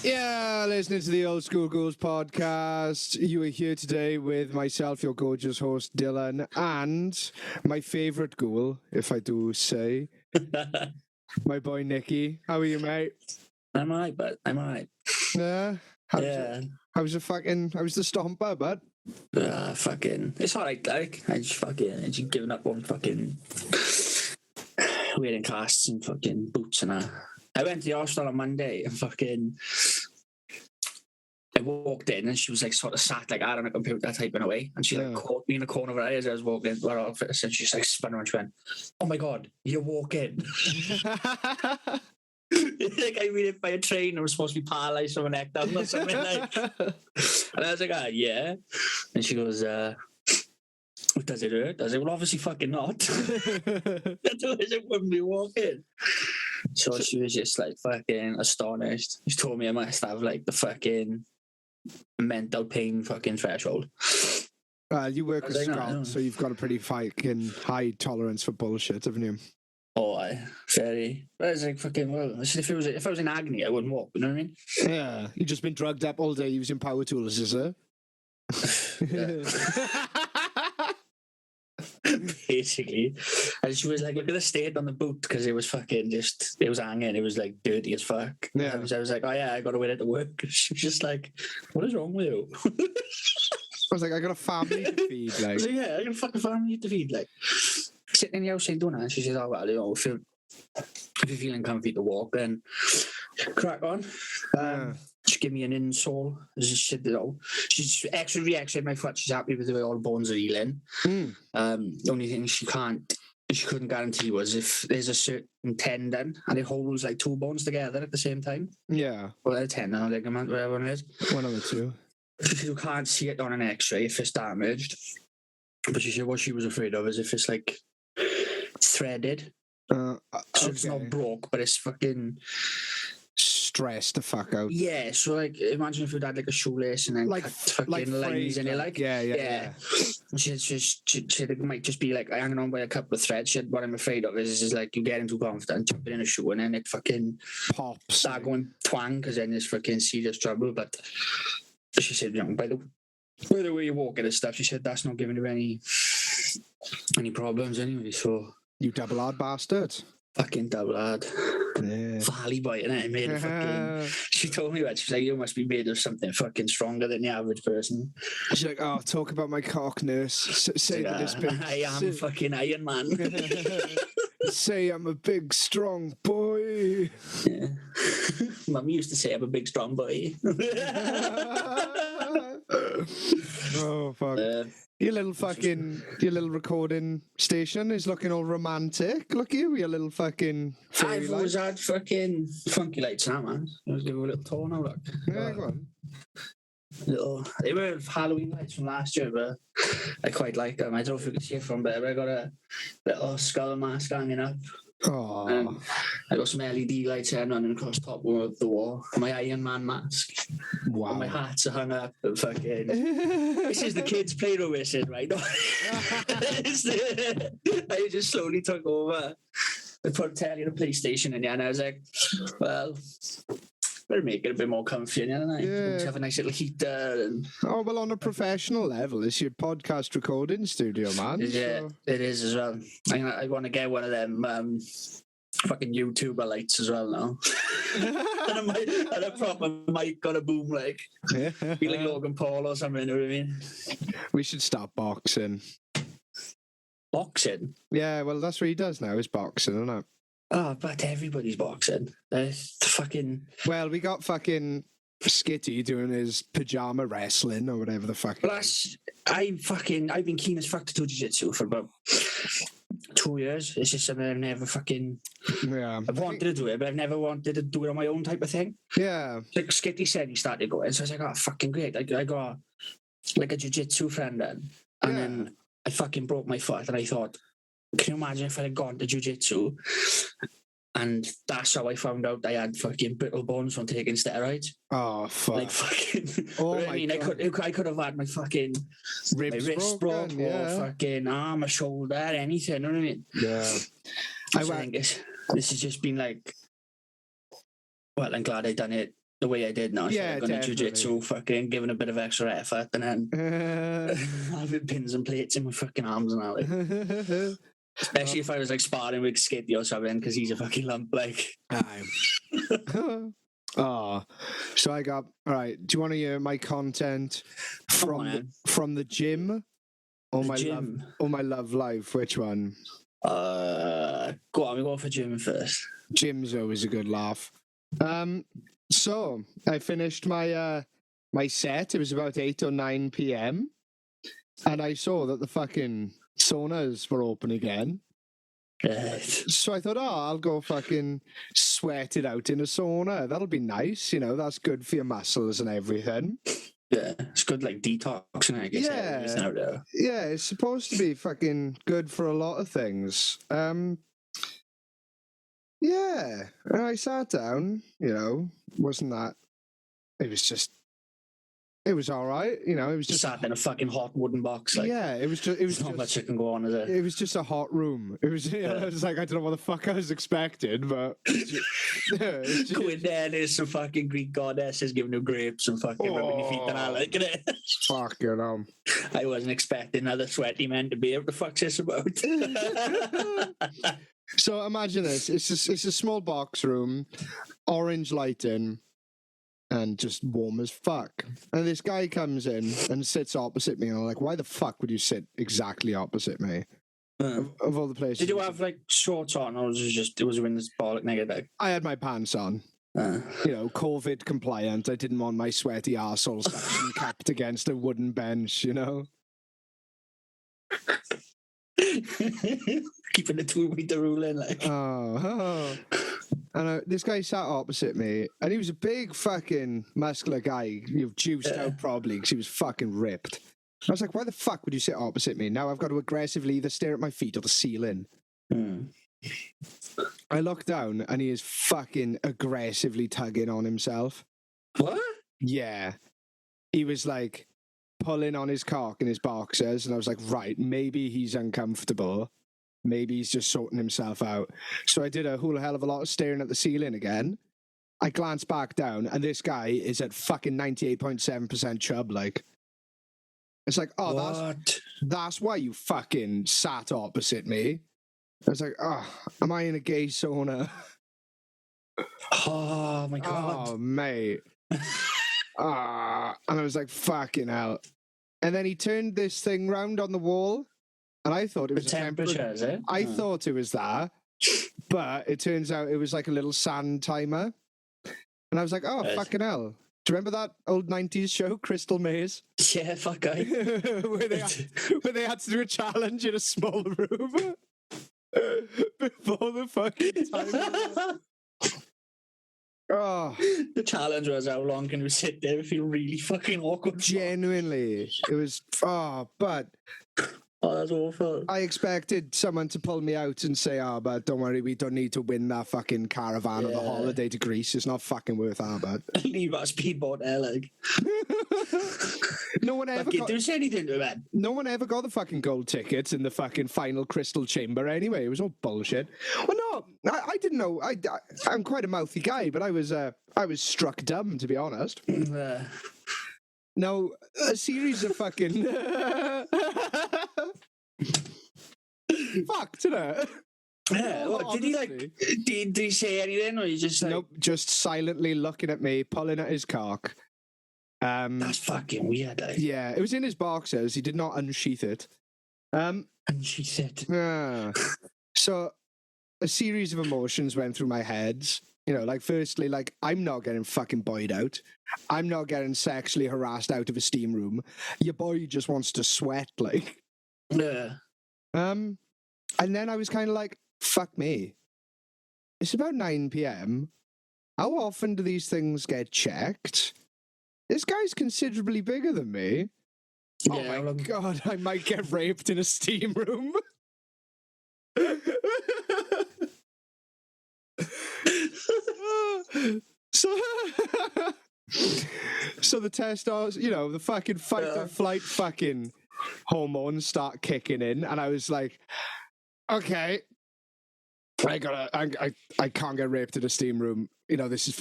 Yeah, listening to the Old School Ghouls podcast. You are here today with myself, your gorgeous host, Dylan, and my favourite ghoul, if I do say, my boy, Nicky. How are you, mate? I'm alright, but I'm alright. Yeah? How's the stomper, bud? It's alright, like, I just giving up on fucking wearing casts and fucking boots and that. I went to the hospital on Monday and I walked in and she was like sort of sat like out on a computer typing away, and she like caught me in the corner of her eye as I was walking into her office, and she just like spun around and she went, "Oh my god, you're walking." Like I been hit by a train and was supposed to be paralysed from my neck down or something like. And I was like, yeah. And she goes, does it hurt? I was like, well, obviously fucking not. Otherwise I wouldn't be walking. So she was just like fucking astonished. She told me I must have like the fucking mental pain fucking threshold. You work with Scott, so you've got a pretty fucking high tolerance for bullshit, haven't you? Oh, very. But I was like, fucking, well, if I was in agony, I wouldn't walk, you know what I mean? Yeah, you've just been drugged up all day using power tools, is it? Basically. And she was like, look at the state on the boot, because it was fucking just, it was hanging, it was like dirty as fuck. Yeah. I was like, oh yeah, I got to wear it to work. She was just like, what is wrong with you? I was like, I got a family to feed, like. I was like, yeah, I got a fucking family to feed, like. Sitting in the outside doing that, and she says, oh well, you know, if you're feeling comfy to walk, then crack on. She gave me an insole. She extra reaction my foot. She's happy with the way all bones are healing. The only thing she couldn't guarantee was if there's a certain tendon and it holds like two bones together at the same time. Yeah. Well, a tendon or ligament, whatever it is. One of the two. You can't see it on an X-ray if it's damaged. But she said what she was afraid of is if it's like threaded. So it's not broke, but it's fucking stressed the fuck out. Yeah, so like imagine if you'd had like a shoelace and then like cut fucking lines in it, like yeah. And she said it might just be like hanging on by a couple of threads. She said, what I'm afraid of is like you getting too confident, jumping in a shoe, and then it fucking pops. Start going twang, because then there's fucking serious trouble. But she said, you know, by the way you're walking and stuff, she said that's not giving her any problems anyway. So you double hard bastard. Fucking double hard. Yeah. Valley boy, innit? Made of fucking. She told me that. She's like, you must be made of something fucking stronger than the average person. She's like, oh, talk about my cock, nurse. Say that this big. I am fucking Iron Man. Say I'm a big, strong boy. Yeah. Mum used to say I'm a big, strong boy. Oh, fuck. Your little recording station is looking all romantic. Look at you, your little fucking I've always had fucking funky lights now, man. Let's give a little tour now, look. Yeah, go on. They were Halloween lights from last year, but I quite like them. I don't know if you can see it from there. I got a little skull mask hanging up. Oh. I got some LED lights running across top of the wall. My Iron Man mask. Wow. And my hats are hung up and fucking. This is the kids' playroom, this is, right? I just slowly took over. I put a telly and a PlayStation in there, and I was like, well, better make it a bit more comfy, you know? Yeah. Have a nice little heater. And... Oh, well, on a professional level, it's your podcast recording studio, man. Yeah, so... it is as well. I want to get one of them fucking YouTuber lights as well now. and a proper mic on a boom, like. Be like Logan Paul or something, you know what I mean? We should start boxing. Boxing? Yeah, well, that's what he does now, is boxing, isn't it? Oh, but everybody's boxing. Fucking... Well, we got fucking Skitty doing his pajama wrestling or whatever the fuck. Well, I've been keen as fuck to do jiu-jitsu for about 2 years. It's just something I've never fucking... Yeah. I've wanted to do it, but I've never wanted to do it on my own type of thing. Yeah. Like Skitty said he started going, so I was like, oh, fucking great. I got like a jiu-jitsu friend then. And then I fucking broke my foot, and I thought, can you imagine if I had gone to jiu-jitsu? And that's how I found out I had fucking brittle bones from taking steroids. Oh, fuck. Like fucking... Oh, I mean, God. I could have had my fucking... Ribs my wrist broke, or fucking arm, a shoulder, anything, you know what I mean? Yeah. I think this has just been like... Well, I'm glad I done it the way I did now. Yeah, Going to definitely. jiu-jitsu, fucking giving a bit of extra effort, and then having pins and plates in my fucking arms and all. Like. Especially if I was like sparring with Skitty or something, because he's a fucking lump. Like, oh, so I got all right. Do you want to hear my content from the gym or the my gym. my love life? Which one? Go on, we go for gym first. Gym's always a good laugh. So I finished my my set. It was about 8 or 9 p.m. and I saw that the fucking saunas were open again. So I thought, I'll go fucking sweat it out in a sauna. That'll be nice, you know. That's good for your muscles and everything. Yeah, it's good, like detoxing, I guess. Yeah, it's supposed to be fucking good for a lot of things. Yeah, and I sat down. You know, wasn't that? It was all right. You know, it was just sat in a fucking hot wooden box. Like, yeah, it was not much that can go on, is it? It was just a hot room. It was, it was like, I don't know what the fuck I was expecting, but go in there, there's some fucking Greek goddesses giving you grapes and fucking rubbing your feet and all like it. Fucking I wasn't expecting other sweaty men to be able to fuck this about. So imagine this: it's a small box room, orange lighting, and just warm as fuck. And this guy comes in and sits opposite me, and I'm like, why the fuck would you sit exactly opposite me? Of all the places. Did you have like shorts on, or was it was in this bollock naked bag? I had my pants on. You know, COVID compliant. I didn't want my sweaty arsehole suction capped against a wooden bench, you know? Keeping the 2-meter rule in, like. And this guy sat opposite me, and he was a big fucking muscular guy. You've juiced out probably because he was fucking ripped. I was like, why the fuck would you sit opposite me? Now I've got to aggressively either stare at my feet or the ceiling. I look down, and he is fucking aggressively tugging on himself. What? Yeah. He was like pulling on his cock in his boxers, and I was like, right, maybe he's uncomfortable. Maybe he's just sorting himself out. So I did a whole hell of a lot of staring at the ceiling again. I glanced back down, and this guy is at fucking 98.7% chub, like. It's like, that's why you fucking sat opposite me. I was like, am I in a gay sauna? Oh, my God. Oh, mate. And I was like, fucking hell. And then he turned this thing round on the wall, and I thought it was the temperature, is it? I thought it was that, but it turns out it was like a little sand timer. And I was like, fucking hell. Do you remember that old 90s show, Crystal Maze? Yeah, fuck I. where they had to do a challenge in a small room before the fucking timer. The challenge was, how long can you sit there and feel really fucking awkward? Genuinely. It was, but... Oh, that's awful. I expected someone to pull me out and say, but don't worry, we don't need to win that fucking caravan or the holiday to Greece. It's not fucking worth our but. Leave our speedboat there, like. No one ever do say anything to that. No one ever got the fucking gold tickets in the fucking final crystal chamber anyway. It was all bullshit. Well, no, I didn't know. I'm quite a mouthy guy, but I was struck dumb, to be honest. Now, a series of fucking... Fucked, isn't it? Yeah, what, did he like? Did he say anything, or he just like? Nope, just silently looking at me, pulling at his cock. That's fucking weird. Yeah, it was in his boxers. He did not unsheath it. Unsheath it. So, a series of emotions went through my head. You know, like, firstly, like, I'm not getting fucking boyed out. I'm not getting sexually harassed out of a steam room. Your boy just wants to sweat, like. Yeah. And then I was kind of like, fuck me. It's about 9 p.m. How often do these things get checked? This guy's considerably bigger than me. Yeah, oh my God, I might get raped in a steam room. So the testosterone, you know, the fucking fight or flight fucking hormones start kicking in, and I was like, okay, I can't get raped in a steam room. You know, this is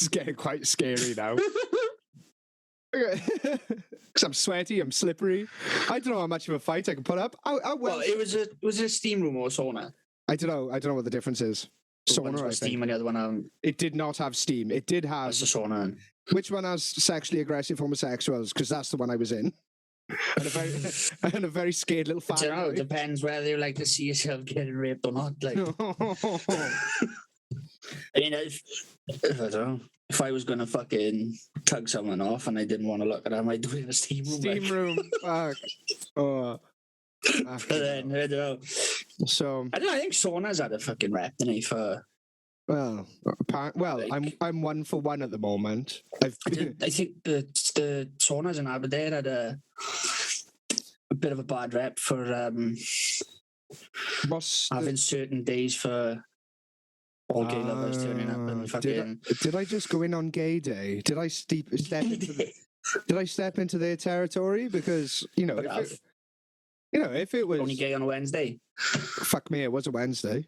getting quite scary now. Because I'm sweaty, I'm slippery. I don't know how much of a fight I can put up. Well, was it a steam room or sauna? I don't know what the difference is. Sauna, I think. Steam and the other one It did not have steam. It did have. That's a sauna. Which one has sexually aggressive homosexuals? Because that's the one I was in. And a very scared little fat. It depends whether you like to see yourself getting raped or not. Like, I mean, if I don't know, if I was gonna fucking tug someone off and I didn't want to look at them, I'd do it in a steam room. Steam room, fuck. Oh. But then I don't know. So I don't know. I think saunas had a fucking rep, didn't he? For well, like, I'm 1 for 1 at the moment. I think the saunas in Aberdeen had a bit of a bad rep for having certain days for all gay lovers turning up and fucking. Did I just go in on gay day? Did I step into their territory? Because if it was only gay on a Wednesday. Fuck me, it was a Wednesday.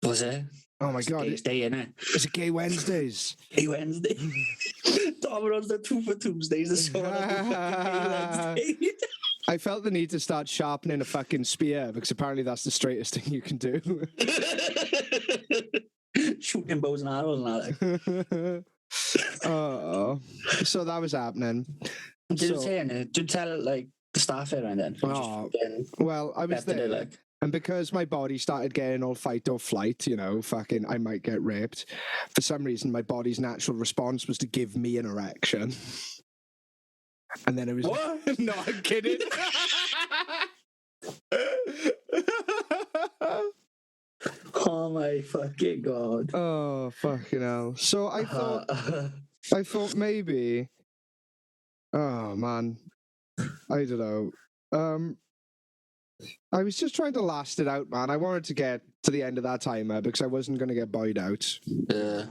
Was it? Oh my god! It's day, innit? Is it Gay Wednesdays? Gay Wednesday. Domino's the 2 for Tuesdays. The Gay Wednesday. I felt the need to start sharpening a fucking spear because apparently that's the straightest thing you can do. Shooting bows and arrows and all that. Oh, so that was happening. Did you tell like the staff around then? Well, I was there. And because my body started getting all fight or flight, fucking I might get raped. For some reason, my body's natural response was to give me an erection. And then it was... What? No, I'm kidding. Oh my fucking god. Oh, fucking hell. So I thought maybe... Oh, man. I don't know. I was just trying to last it out, man. I wanted to get to the end of that timer because I wasn't going to get buoyed out. Yeah.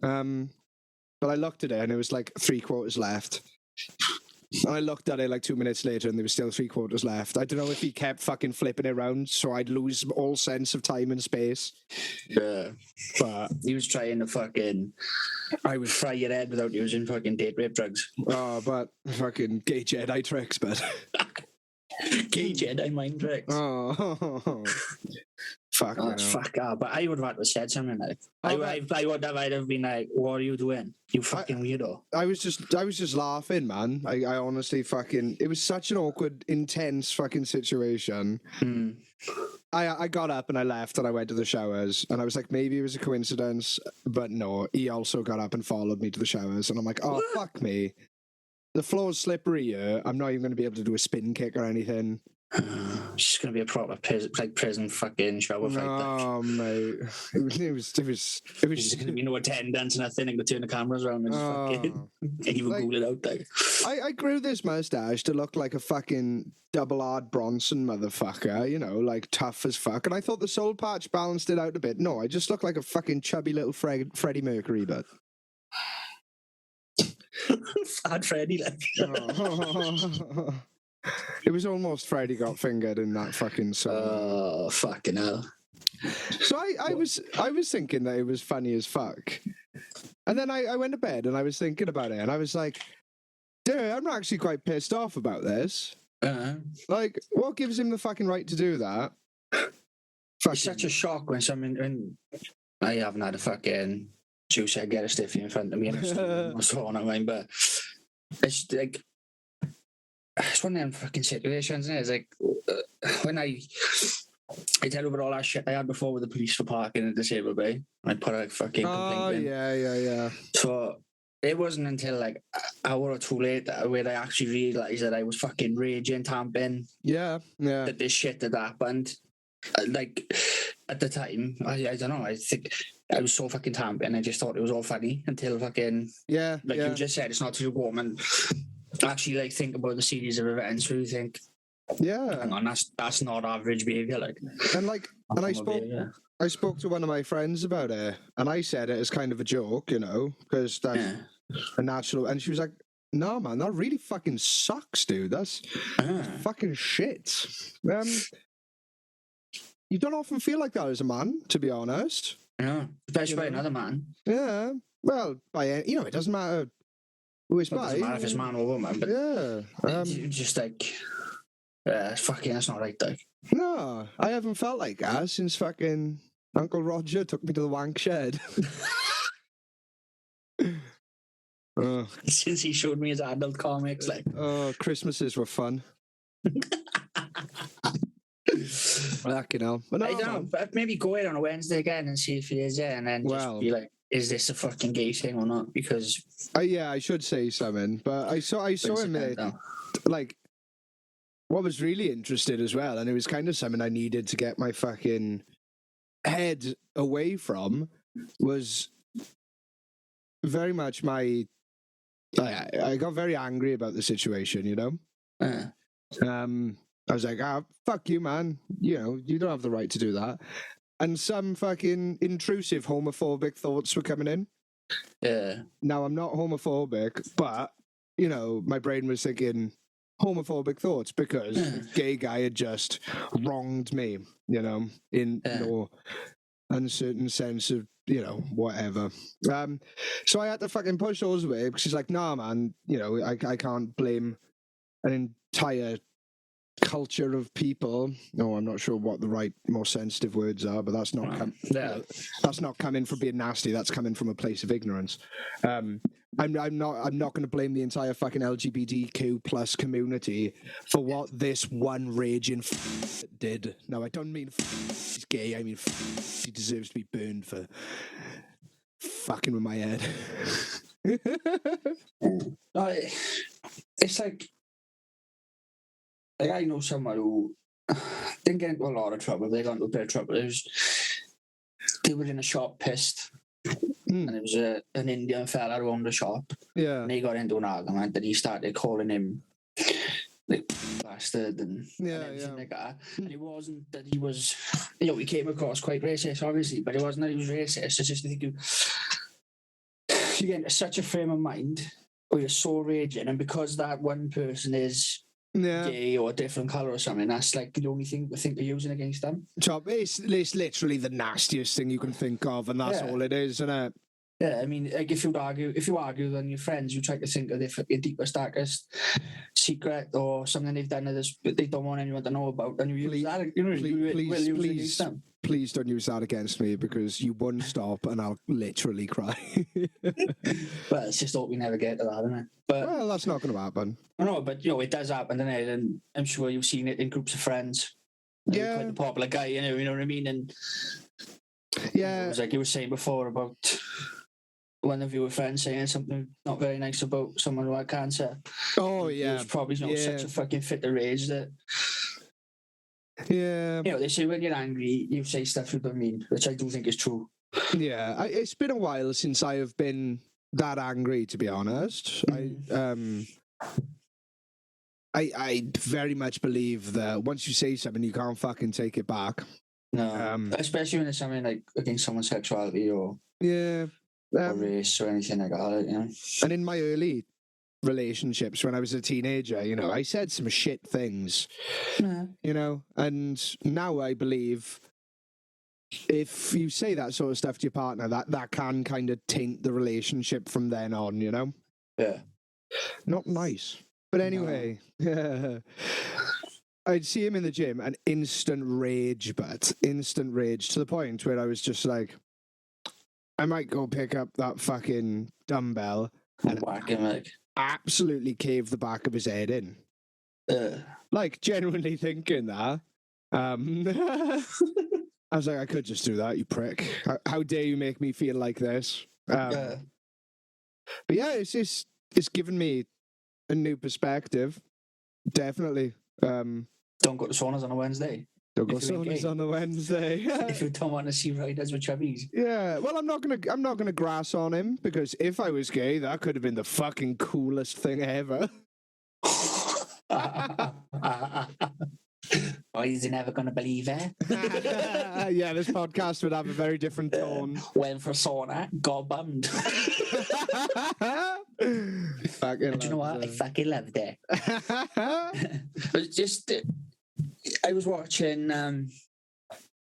But I looked at it and it was like 3/4 left. And I looked at it like 2 minutes later and there was still 3/4 left. I don't know if he kept fucking flipping it around so I'd lose all sense of time and space. Yeah. But he was trying to fucking... I would fry your head without using fucking date rape drugs. Oh, but fucking gay Jedi tricks, but... Gay Jedi mind tricks. Oh, fuck! Fuck up. But I would have said something like, I'd have been like, "What are you doing? You fucking weirdo!" I was just laughing, man. I honestly fucking. It was such an awkward, intense fucking situation. Mm. I got up and I left and I went to the showers and I was like, maybe it was a coincidence, but no. He also got up and followed me to the showers and I'm like, oh fuck me. The floor's slippery here. I'm not even going to be able to do a spin kick or anything. It's just going to be a proper prison fucking shower fight. Oh, mate. It was There's going to be no attendance and nothing and go turn the cameras around and fucking even Google it out. Like. I grew this mustache to look like a fucking double-R Bronson motherfucker, like tough as fuck. And I thought the soul patch balanced it out a bit. No, I just look like a fucking chubby little Freddie Mercury, but... Fat Freddy, like. It was almost Freddy got fingered in that fucking song. Oh, fucking hell. So I was thinking that it was funny as fuck. And then I went to bed and I was thinking about it and I was like, dude, I'm actually quite pissed off about this. Like, what gives him the fucking right to do that? It's such a shock when I haven't had a fucking juice, I get a stiffy in front of me and so on, but it's like it's one of them fucking situations, isn't it? It's like when I tell you about all that shit I had before with the police for parking in Disabled Bay, I put a fucking complaint in. Yeah. So it wasn't until like an hour or two later where I actually realised that I was fucking raging, tamping. Yeah. That this shit had happened. Like at the time, I don't know. I think I was so fucking tamped, and I just thought it was all funny until fucking you just said, it's not too warm, and actually like think about the series of events where you think, hang on, that's not average behaviour, like. And I spoke to one of my friends about it, and I said it as kind of a joke, because that's a natural. And she was like, "No, man, that really fucking sucks, dude. That's fucking shit." you don't often feel like that as a man, to be honest. No, especially by You know? another man. Yeah. Well, it doesn't matter who it's Well, it by. doesn't matter if it's man or woman, but Yeah. just like, fucking, that's not right, like. No, I haven't felt like that since fucking Uncle Roger took me to the wank shed. Oh, Since he showed me his adult comics, like. Christmases were fun. Fucking hell. But no, I don't know, man. but maybe go in on a Wednesday again and see if he is there, and then just be like, is this a fucking gay thing or not? Because I should say something, but I saw him there, like, what was really interesting as well, and it was kind of something I needed to get my fucking head away from, was very much my... I got very angry about the situation, you know? I was like, fuck you, man. You know, you don't have the right to do that. And some fucking intrusive homophobic thoughts were coming in. Yeah. Now, I'm not homophobic, but, you know, my brain was thinking homophobic thoughts because the gay guy had just wronged me, you know, in no uncertain sense of, you know, whatever. So I had to fucking push those away because she's like, nah, man, you know, I can't blame an entire culture of people. No, I'm not sure what the right, more sensitive words are, but that's not that's not coming from being nasty. That's coming from a place of ignorance. I'm not going to blame the entire fucking LGBTQ plus community for what this one raging did. No, I don't mean he's gay. I mean he deserves to be burned for fucking with my head. It's like I know someone who didn't get into a lot of trouble. They got into a bit of trouble. They were in a shop pissed, and it was an Indian fella who owned the shop. Yeah, and they got into an argument that he started calling him like bastard and everything like that. And it wasn't that he was, you know, he came across quite racist, obviously, but it wasn't that he was racist. It's just I think you get into such a frame of mind where you're so raging, and because that one person is gay or a different colour or something, that's like the only thing I think they're using against them. It's literally the nastiest thing you can think of, and that's all it is, isn't it? Yeah, I mean, like if you argue with your friends, you try to think of their deepest, darkest secret or something they've done that they don't want anyone to know about, and you use that. You know, please, please don't use that against me because you won't stop, and I'll literally cry. Well, it's just hope we never get to that, isn't it? But well, that's not going to happen. I know, but you know, it does happen, doesn't it? And I'm sure you've seen it in groups of friends. Yeah, quite a popular guy, you know what I mean? And yeah, it was like you were saying before about one of your friends saying something not very nice about someone who had cancer. Oh, yeah. He was probably such a fucking fit of rage that... Yeah. You know, they say when you're angry, you say stuff you don't mean, which I do think is true. Yeah, it's been a while since I have been that angry, to be honest. I very much believe that once you say something, you can't fucking take it back. No, especially when it's something like against someone's sexuality or race or anything like that, you know. And in my early relationships when I was a teenager, you know, I said some shit things, you know, and now I believe if you say that sort of stuff to your partner, that can kind of taint the relationship from then on, you know? Yeah. Not nice. But anyway, I'd see him in the gym and instant rage to the point where I was just like, I might go pick up that fucking dumbbell and whack him, like, absolutely cave the back of his head in. Like, genuinely thinking that. I was like, I could just do that, you prick. How dare you make me feel like this? But yeah, it's given me a new perspective. Definitely. Don't go to saunas on a Wednesday. Don't go saunas on a Wednesday. If you don't want to see riders with chubbies. Yeah, well, I'm not gonna grass on him because if I was gay, that could have been the fucking coolest thing ever. Oh, he's never gonna believe it. Yeah, this podcast would have a very different tone. Went for sauna, got bummed. But you know what? I fucking loved it. But just, I was watching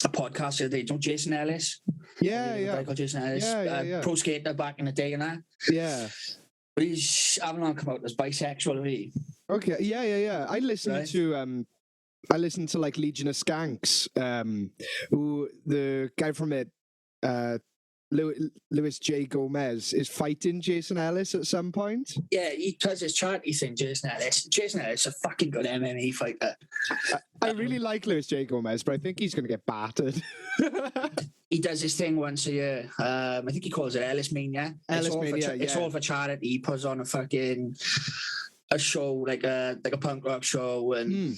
a podcast the other day. Don't Jason Ellis? Yeah, A guy called Jason Ellis. Yeah. Pro skater back in the day and that. Yeah. But he's having on come out as bisexual, really. Okay. Yeah. I listened Right. to like Legion of Skanks, who the guy from it, Louis J. Gomez, is fighting Jason Ellis at some point. Yeah, he does his charity thing, Jason Ellis. Jason Ellis is a fucking good MMA fighter. I really like Louis J. Gomez, but I think he's going to get battered. He does his thing once a year. I think he calls it Ellis Mania. It's all for charity. He puts on a show like a punk rock show, and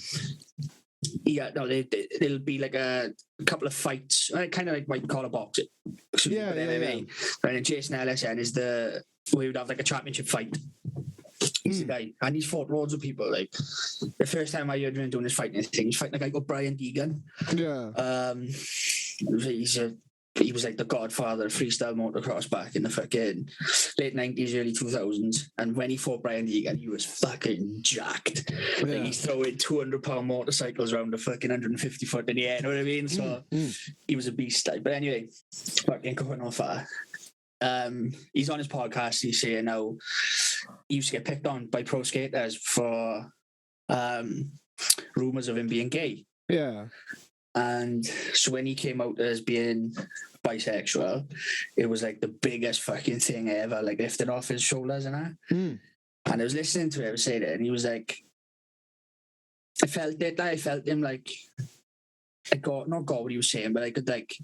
it'll be like a couple of fights, kind of like white collar boxing. MMA. And then Jason Ellis we would have like a championship fight. He's the guy, and he's fought loads of people. Like the first time I heard him doing this fighting thing, he's fighting a guy called Brian Deegan. Yeah. He was like the godfather of freestyle motocross back in the fucking late 90s, early 2000s. And when he fought Brian Deegan, he was fucking jacked. Yeah. Like, he's throwing 200-pound motorcycles around the fucking 150 foot in the air, you know what I mean? So he was a beast. Like. But anyway, fucking going on far. He's on his podcast, he's saying how he used to get picked on by pro skaters for rumours of him being gay. Yeah. And so when he came out as being bisexual, it was like the biggest fucking thing ever, like lifted off his shoulders and that. And I was listening to him say that, and he was like, I felt him like, not got what he was saying, but I could like,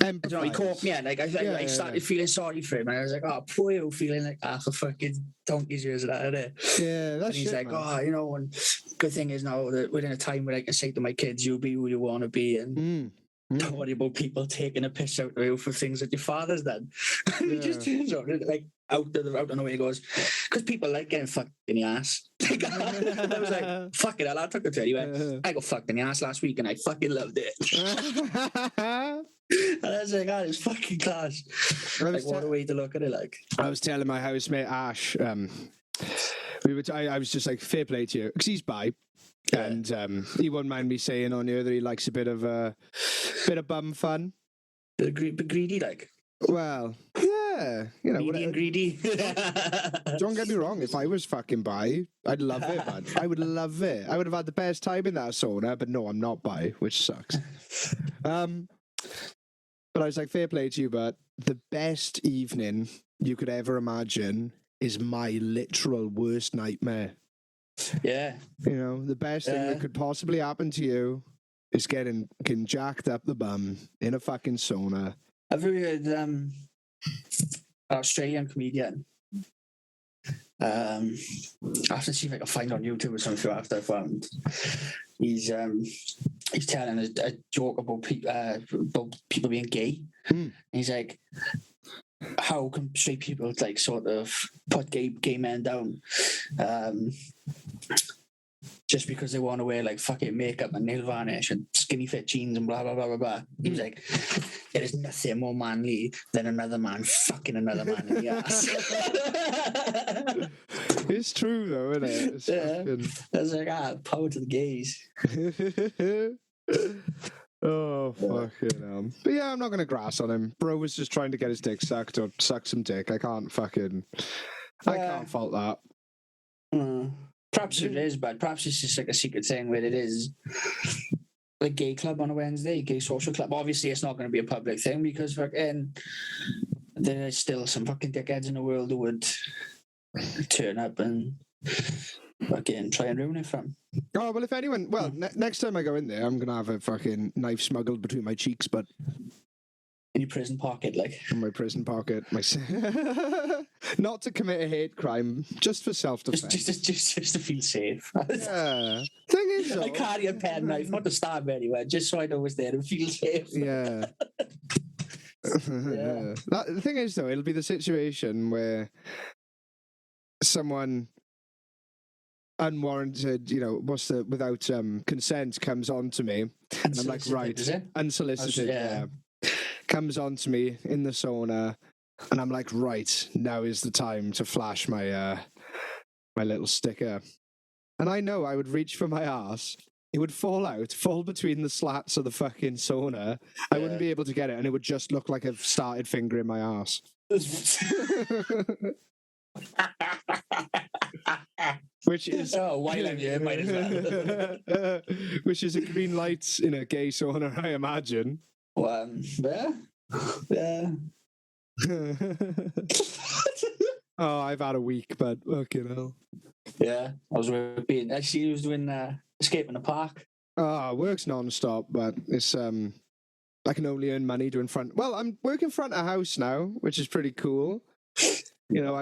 I don't know, he caught me, and like I started feeling sorry for him, and I was like, oh, poor you, feeling like half a fucking donkey's years of that, innit? Yeah, that's. And he's like, man. and good thing is now that we're in a time where I can say to my kids, you be who you want to be, and don't worry about people taking a piss out of you for things that your father's done. And he just turns out like out of nowhere, he goes, because people like getting fucked in the ass. I was like, fuck it, I took it to her. He went, I got fucked in the ass last week and I fucking loved it. And I was like, it's fucking class. Like, what a way to look at it. Like, I was telling my housemate Ash, I was just like, fair play to you, because he's bi, and he won't mind me saying on here that he likes a bit of bum fun. Bit greedy, like. Well, yeah, you know, greedy and greedy. Don't get me wrong. If I was fucking bi, I'd love it, man. I would love it. I would have had the best time in that sauna. But no, I'm not bi, which sucks. But I was like, fair play to you, but the best evening you could ever imagine is my literal worst nightmare. Yeah. You know, the best thing that could possibly happen to you is getting jacked up the bum in a fucking sauna. I've heard an Australian comedian. I have to see if I can find on YouTube or something after I found. He's telling a joke about people being gay. And he's like, how can straight people like sort of put gay men down? Just because they want to wear like fucking makeup and nail varnish and skinny fit jeans and blah blah blah blah blah. He was like, there is nothing more manly than another man fucking another man in the ass. It's true though, isn't it? It's fucking... I was like, power to the gays. Oh, fucking hell. But yeah, I'm not going to grass on him. Bro was just trying to get his dick sucked or suck some dick. I can't fault that. Perhaps it is, but perhaps it's just like a secret thing where it is a gay club on a Wednesday, gay social club. Obviously, it's not going to be a public thing because fucking there's still some fucking dickheads in the world who would turn up and fucking try and ruin it for him. Oh, well, if anyone... Well, next time I go in there, I'm going to have a fucking knife smuggled between my cheeks, but... In your prison pocket, like. In my prison pocket. Not to commit a hate crime, just for self-defense. Just to feel safe. Yeah. Thing is, though... I carry a pen knife, not to stab anywhere, just so I know it's there and feel safe. Yeah. The thing is, though, it'll be the situation where someone... unwarranted, without consent comes on to me, and I'm like, right, unsolicited, comes on to me in the sauna, and I'm like, right, now is the time to flash my my little sticker, and I know I would reach for my ass it would fall between the slats of the fucking sauna. I wouldn't be able to get it, and it would just look like I've started fingering my ass. Which is while I'm here, might as well. Which is a green light in a gay sauna, I imagine. Yeah. Oh, I've had a week, but fucking hell. Yeah, I see he was doing Escape in the Park. Work's non-stop, but it's I can only earn money doing front. Well, I'm working front of house now, which is pretty cool. You know,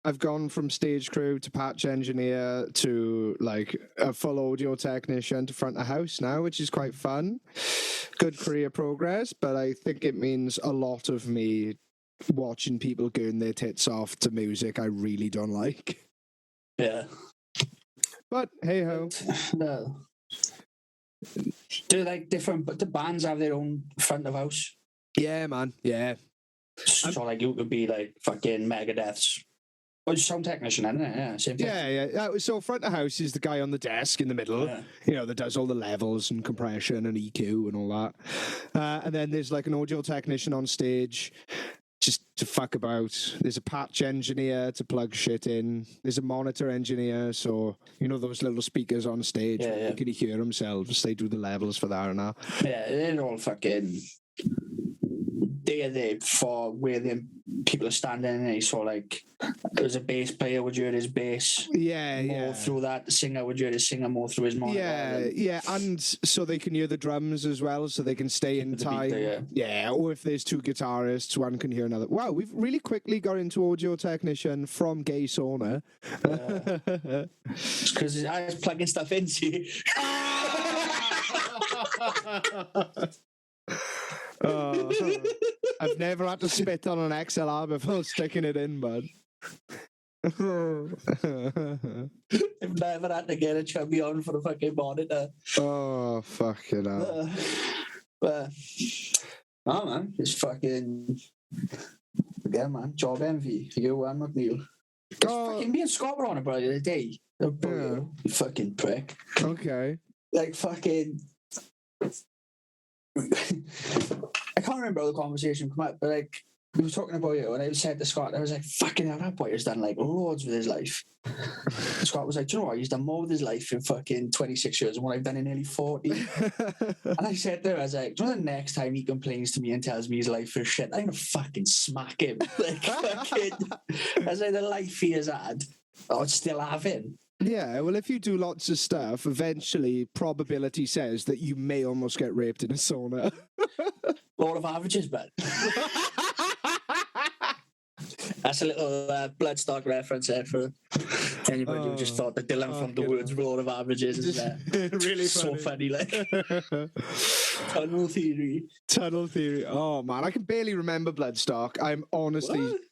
I've gone from stage crew to patch engineer to like a full audio technician to front of house now, which is quite fun. Good career progress, but I think it means a lot of me watching people going their tits off to music I really don't like. Yeah. But hey ho. No. Do like but the bands have their own front of house? Yeah, man. Yeah. So like you could be like fucking Megadeth's sound technician, isn't it? Yeah, same thing. Yeah. So front of house is the guy on the desk in the middle, you know, that does all the levels and compression and EQ and all that. And then there's like an audio technician on stage just to fuck about. There's a patch engineer to plug shit in. There's a monitor engineer, so you know those little speakers on stage, you can hear themselves. They do the levels for that and that. Yeah, they're all fucking. They're there for where the people are standing, and so like there's a bass player would hear his bass more through that, the singer would hear his singer more through his monitor. And so they can hear the drums as well, so they can stay in time. Or if there's two guitarists, one can hear another. Wow, we've really quickly got into audio technician from gay sauna. Because I was plugging stuff in, see. I've never had to spit on an XLR before sticking it in, bud. I've never had to get a chubby on for the fucking monitor. Oh, fucking hell. Oh, man, it's fucking... Again, man, job envy. You and McNeil. Fucking me and Scott were on it, bro, the other day. You fucking prick. Okay. Like, fucking... I can't remember how the conversation come up, but like we were talking about you, and I said to Scott, I was like, "Fucking hell, that boy has done like loads with his life." And Scott was like, "Do you know what? He's done more with his life in fucking 26 years than what I've done in nearly 40." And I said to her, I was like, "Do you know the next time he complains to me and tells me his life is shit, I'm gonna fucking smack him." Like fucking, I was like, the life he has had, I'll still have him. Yeah, well, if you do lots of stuff, eventually probability says that you may almost get raped in a sauna. Law of averages, man. That's a little Bloodstock reference there for anybody who just thought that Dylan from the words law of averages is really so funny, like. Tunnel theory. Oh, man, I can barely remember Bloodstock. I'm honestly... What?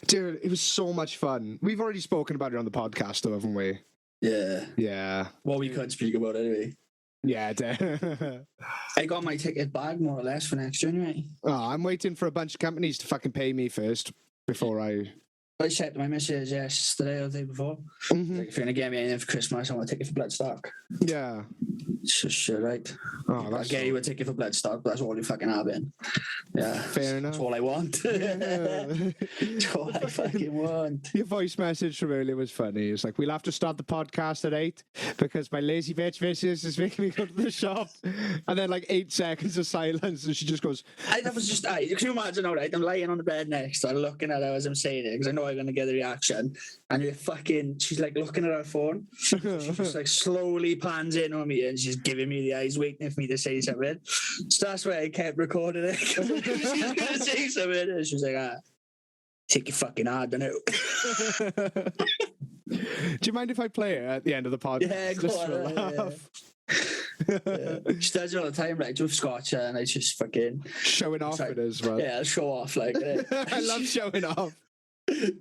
Dude, it was so much fun. We've already spoken about it on the podcast, though, haven't we? Yeah. Well, we could speak about it anyway. Yeah, I got my ticket back, more or less, for next January. Oh, I'm waiting for a bunch of companies to fucking pay me first before I said to my missus yesterday or the day before, like, if you're going to get me anything for Christmas, I want a ticket for Bloodstock. Yeah. Sure, right. I'll get you a ticket for Bloodstock, but that's all you fucking have in. Yeah. Fair enough. That's all I want. That's all I fucking want. Your voice message from earlier was funny. It's like, we'll have to start the podcast at 8 because my lazy bitch missus is making me go to the shop. And then like 8 seconds of silence and she just goes... That was just... Can you imagine, all right? I'm lying on the bed next to her, looking at her as I'm saying it, because I know I'm going to get the reaction. And she's like looking at her phone. She just like slowly pans in on me and she's giving me the eyes, waiting for me to say something. So that's why I kept recording it. She's going to say something. And she was like, take your fucking hard on it. Do you mind if I play it at the end of the podcast? Yeah, go on. Yeah. She does it all the time, like with Scotch, and I just fucking showing off like, it as well. Yeah, show off, like. I love showing off.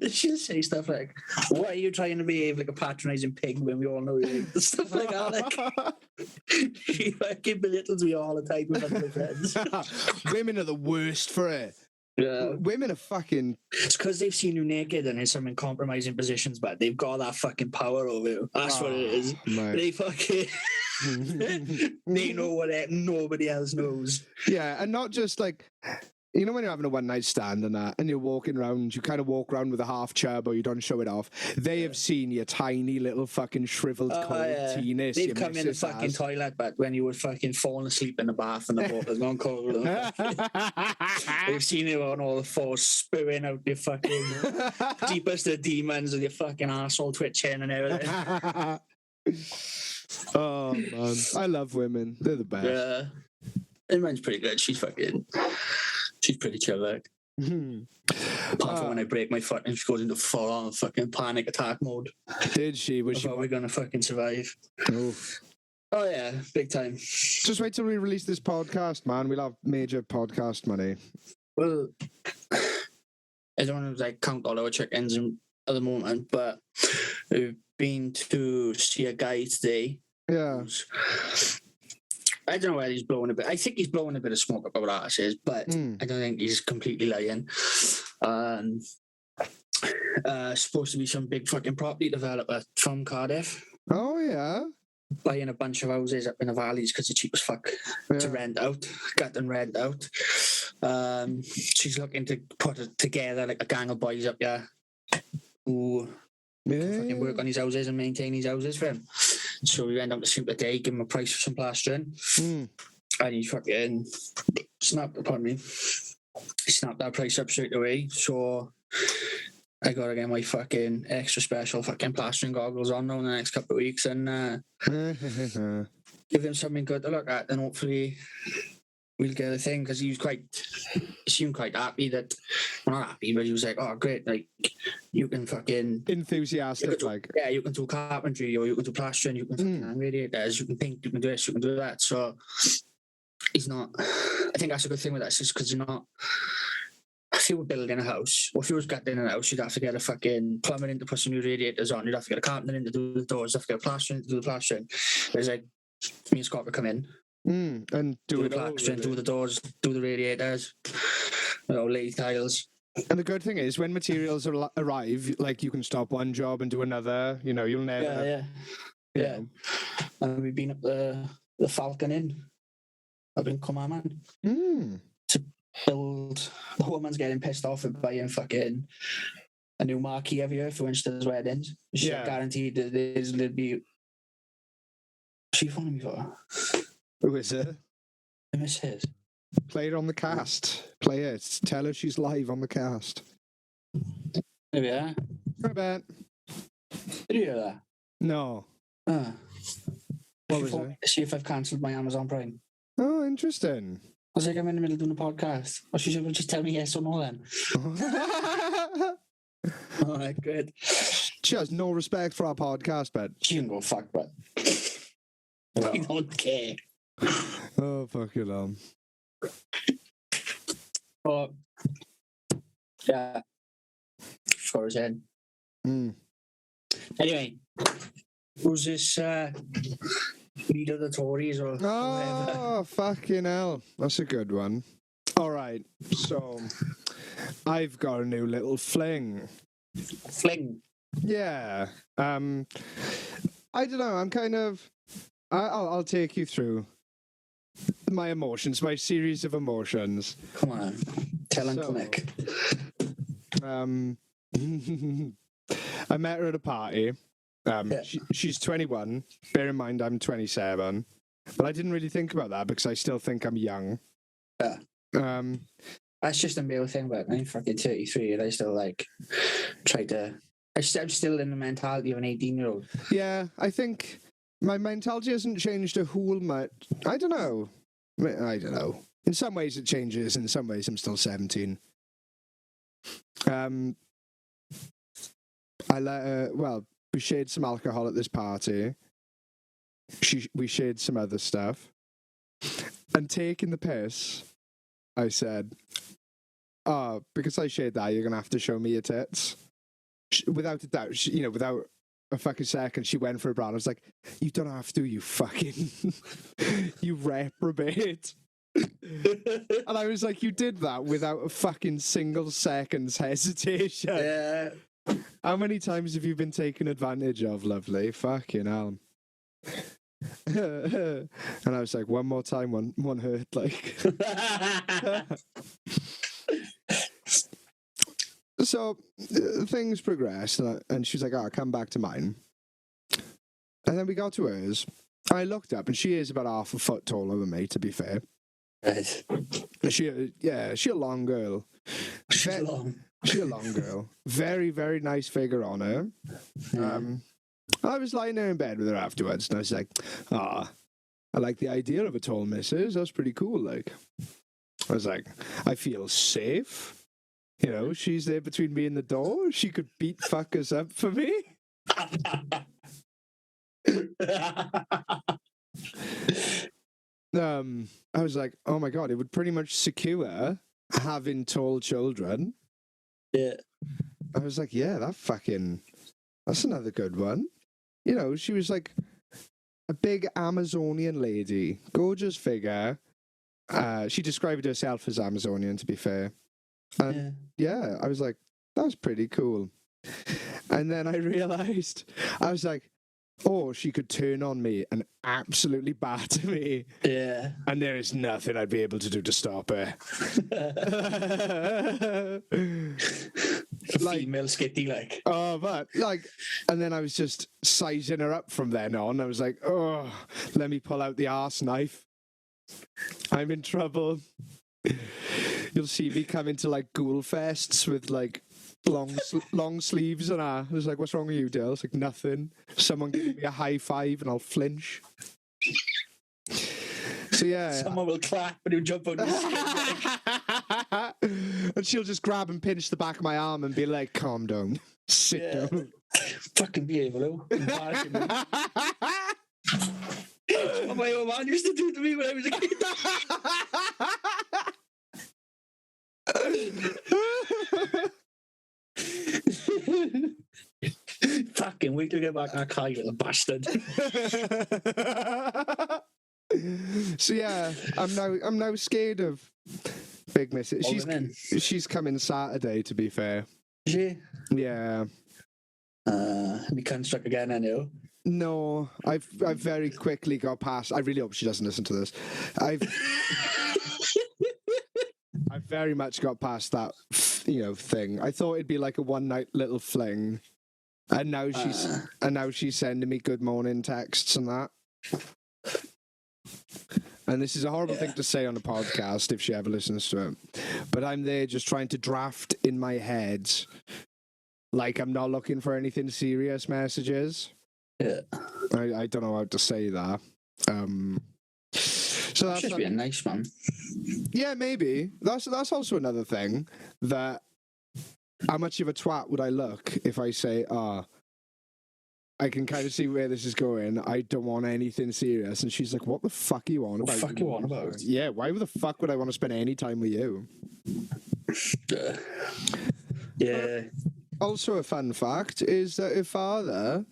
She'll say stuff like, "What are you trying to behave like a patronising pig when we all know you?" Stuff like that. Like, she fucking belittles me all the time with other friends. Women are the worst for it. Yeah. Women are fucking... It's because they've seen you naked and in some compromising positions, but they've got that fucking power over you. That's what it is. Mate. They fucking... they know what nobody else knows. Yeah, and not just like... You know when you're having a one-night stand and that, and you're walking around, you kind of walk around with a half chub or you don't show it off. They have seen your tiny little fucking shriveled cold penis. They've come in the fucking toilet, but when you were fucking falling asleep in the bath and the water's gone cold. They've seen you on all the fours spewing out your fucking deepest of demons with your fucking asshole twitching and everything. Oh, man. I love women. They're the best. Yeah. And mine's pretty good. She's pretty chill, like. Apart from when I break my foot and she goes into full-on fucking panic attack mode. Did she? Was she? We're gonna fucking survive. Oh. Oh yeah, big time. Just wait till we release this podcast, man. We'll have major podcast money. Well, I don't want to like count all our chickens at the moment, but we've been to see a guy today. Yeah. I don't know whether he's blowing a bit. I think he's blowing a bit of smoke up our asses, but I don't think he's completely lying. Supposed to be some big fucking property developer from Cardiff. Oh, yeah. Buying a bunch of houses up in the valleys because they're cheap as fuck to rent out, get them rent out. She's looking to put it together like a gang of boys up there who fucking work on his houses and maintain his houses for him. So we went down to see him today, give him a price for some plastering. And he fucking snapped that price up straight away. So I gotta get my fucking extra special fucking plastering goggles on now in the next couple of weeks and give him something good to look at, and hopefully we'll get a thing, because he seemed quite happy that, well, not happy, but he was like, oh great, like you can fucking enthusiastic, you can do carpentry, or you can do plastering, you can fucking hang radiators, you can paint, you can do this, you can do that. So he's not, I think that's a good thing with that, is because you're not, if you were building a house, or if you was getting a house, you'd have to get a fucking plumber in to put some new radiators on, you'd have to get a carpenter in to do the doors, you'd have to get a plasterer in to do the plastering. Whereas like me and Scott would come in and do the plastering, do the doors, do the radiators, lay tiles. And the good thing is, when materials arrive, like you can stop one job and do another. You know, you'll never. Yeah. And we've been up the Falcon Inn up in Comaman to build. The woman's getting pissed off at buying fucking a new marquee every year for Winston's weddings. She's guaranteed that there'll be. What's she phoning me for? Who is it? The missus. Play it on the cast. Play it. Tell her she's live on the cast. There we are. I bet. Did you hear that? No. What was it? See if I've cancelled my Amazon Prime. Oh, interesting. I was like, I'm in the middle of doing a podcast. Or she said, well, just tell me yes or no then. All right, good. She has no respect for our podcast, but she can go fuck, but I don't care. Oh, fuck it on. Oh, yeah. For his head. Anyway, who's this leader of the Tories or whatever? Oh, fucking hell. That's a good one. All right, so I've got a new little fling. Fling? Yeah. I don't know, I'm kind of... I'll take you through my emotions, my series of emotions. Come on, tell Uncle Nick. I met her at a party. She's 21. Bear in mind, I'm 27. But I didn't really think about that because I still think I'm young. Yeah. That's just a male thing, but I'm fucking 33 and I still like try to... I'm still in the mentality of an 18-year-old. Yeah, I think my mentality hasn't changed a whole much. I don't know. In some ways it changes. In some ways I'm still 17. We shared some alcohol at this party. We shared some other stuff. And taking the piss, I said, oh, because I shared that, you're going to have to show me your tits. Without a doubt, without a fucking second, she went for a brown. I was like, you don't have to, you fucking... you reprobate. And I was like, you did that without a fucking single second's hesitation. Yeah. How many times have you been taken advantage of, lovely? Fucking hell. And I was like, one more time, one hurt, like. So things progressed, and she was like, "Oh, come back to mine." And then we got to hers. I looked up, and she is about half a foot taller than me, to be fair. Right. She a long girl. She's long. She a long girl. Very, very nice figure on her. Yeah. I was lying there in bed with her afterwards, and I was like, I like the idea of a tall missus. That's pretty cool, like. I was like, I feel safe. You know, she's there between me and the door. She could beat fuckers up for me. I was like, oh my God, it would pretty much secure having tall children. Yeah. I was like, yeah, that's another good one. You know, she was like a big Amazonian lady, gorgeous figure. She described herself as Amazonian, to be fair. And yeah, I was like, that's pretty cool. And then I realized, I was like, oh, she could turn on me and absolutely batter me. Yeah. And there is nothing I'd be able to do to stop her. Like, female skitty, like. Oh, but like, and then I was just sizing her up from then on. I was like, oh, let me pull out the arse knife. I'm in trouble. You'll see me come into like ghoul fests with like long sleeves, and I was like, "What's wrong with you, Dale?" It's like nothing. Someone give me a high five, and I'll flinch. So yeah, someone will clap and he'll jump on your skin. And she'll just grab and pinch the back of my arm and be like, "Calm down, sit down." Fucking behave, embarrassing. What my old man used to do to me when I was a kid. Fucking wait to get back that car, you little bastard. So yeah, I'm now scared of Big Miss. She's coming Saturday, to be fair. Is she? Yeah. We can't struck again, I know. No, I've very quickly got past. I really hope she doesn't listen to this. I've very much got past that, thing. I thought it'd be like a one night little fling, and now she's sending me good morning texts and that. And this is a horrible thing to say on a podcast if she ever listens to it, but I'm there just trying to draft in my head, like I'm not looking for anything serious messages. Yeah, I don't know how to say that. So that's just being nice, man. Yeah, maybe that's also another thing. That how much of a twat would I look if I say, I can kind of see where this is going. I don't want anything serious. And she's like, what the fuck are you on about? What the fuck you on about? Yeah, why the fuck would I want to spend any time with you? Yeah. Also, a fun fact is that her father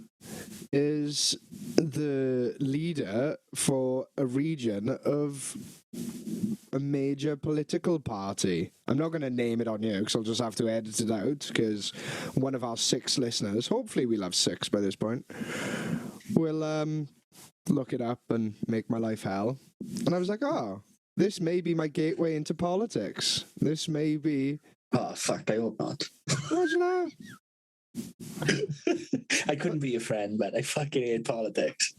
is the leader for a region of a major political party. I'm not going to name it on you because I'll just have to edit it out, because one of our 6 listeners, hopefully we'll have 6 by this point, will look it up and make my life hell. And I was like, this may be my gateway into politics. This may be... Oh, fuck, I hope not. Imagine that. I couldn't be your friend, but I fucking hate politics.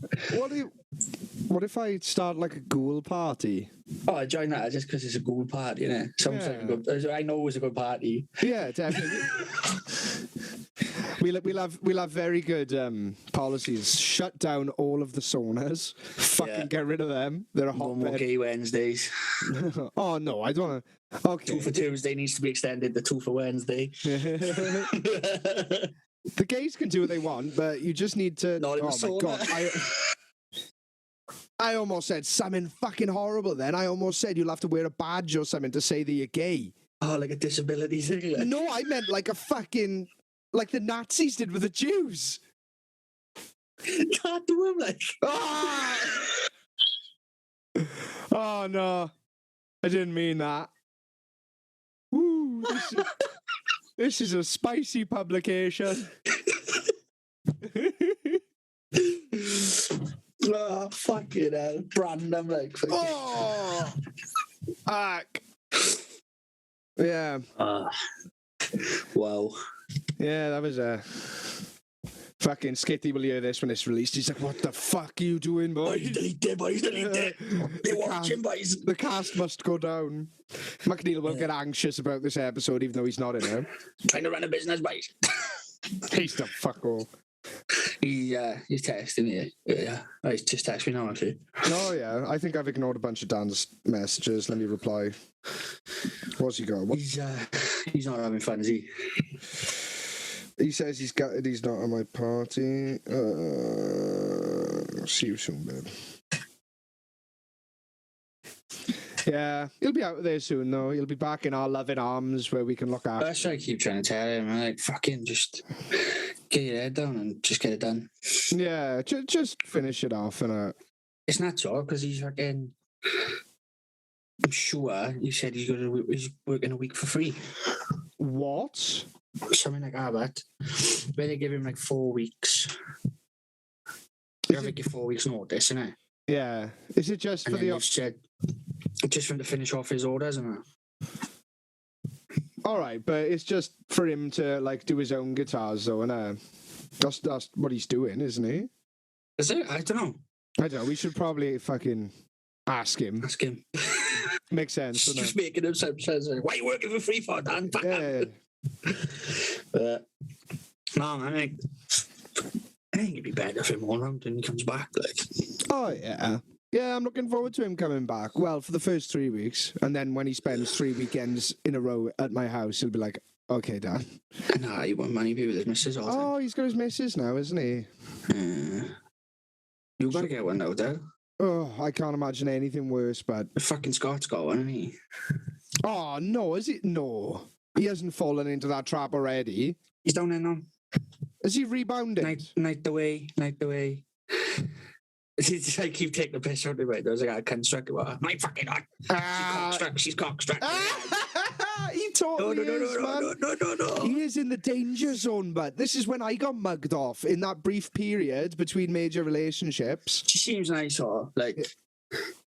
What if I start like a ghoul party? Oh, I join that just because it's a good party, innit? Sounds like a good. I know it was a good party. Yeah, definitely. We'll have very good policies. Shut down all of the saunas. Fucking get rid of them. They're a hotbed. No more gay Wednesdays. Oh no, I don't want to. Okay. 2 for Tuesday needs to be extended to 2 for Wednesday. The gays can do what they want, but you just need to. Not in the my God! I almost said something fucking horrible. Then I almost said you'll have to wear a badge or something to say that you're gay. Oh, like a disability thing. Like. No, I meant like a fucking like the Nazis did with the Jews. Can't do him like. Oh no. I didn't mean that. Woo, this is a spicy publication. Oh, fucking hell. Random, like. Oh! Fuck. Yeah. Wow. Yeah, that was a... Fucking Skitty will hear this when it's released. He's like, what the fuck are you doing, boys? Delete it, boys, delete it. They're watching, boys. The cast must go down. McNeil will get anxious about this episode, even though he's not in it. Trying to run a business, boys. He's the fucko. He's texting me. Yeah, he's just texted me now, actually. Oh, yeah. I think I've ignored a bunch of Dan's messages. Let me reply. What's he got? What? He's not having fun, is he? He says he's gutted he's not at my party. See you soon, babe. Yeah, he'll be out there soon, though. He'll be back in our loving arms where we can look after. That's what I keep trying to tell him. I'm like, fucking just get your head down and just get it done. Yeah, just finish it off. It's not so, because he's fucking... I'm sure he said he's working a week for free. What? Something like that, but where they give him like 4 weeks. You have to give 4 weeks notice, innit? Yeah. Is it just And for then they've said just for him to finish off his orders, isn't it? All right, but it's just for him to like do his own guitars, though, and that's what he's doing, isn't he? Is it? I don't know. I don't know. We should probably fucking ask him. Ask him. Makes sense. Just Doesn't it? making himself sense. Like, why are you working for free for, Dan? Yeah. But no, man, I think it'd be better if him all around when he comes back. Like, Oh yeah. Yeah, I'm looking forward to him coming back. Well, for the first 3 weeks, and then when he spends 3 weekends in a row at my house, he'll be like, "Okay, Dan." nah, he won't money be with his missus all the time. Oh, he's got his missus now, isn't he? You gotta get one now, though. Oh, I can't imagine anything worse. But The fucking Scott's got one, hasn't he? oh no, is it no? He hasn't fallen into that trap already. He's down there now. Is he rebounded? Night away. I keep taking the piss out of it. There's a guy constructed. My fucking God. She's cockstruck. He totally is, man. No. He is in the danger zone, but this is when I got mugged off in that brief period between major relationships. She seems nice, or like,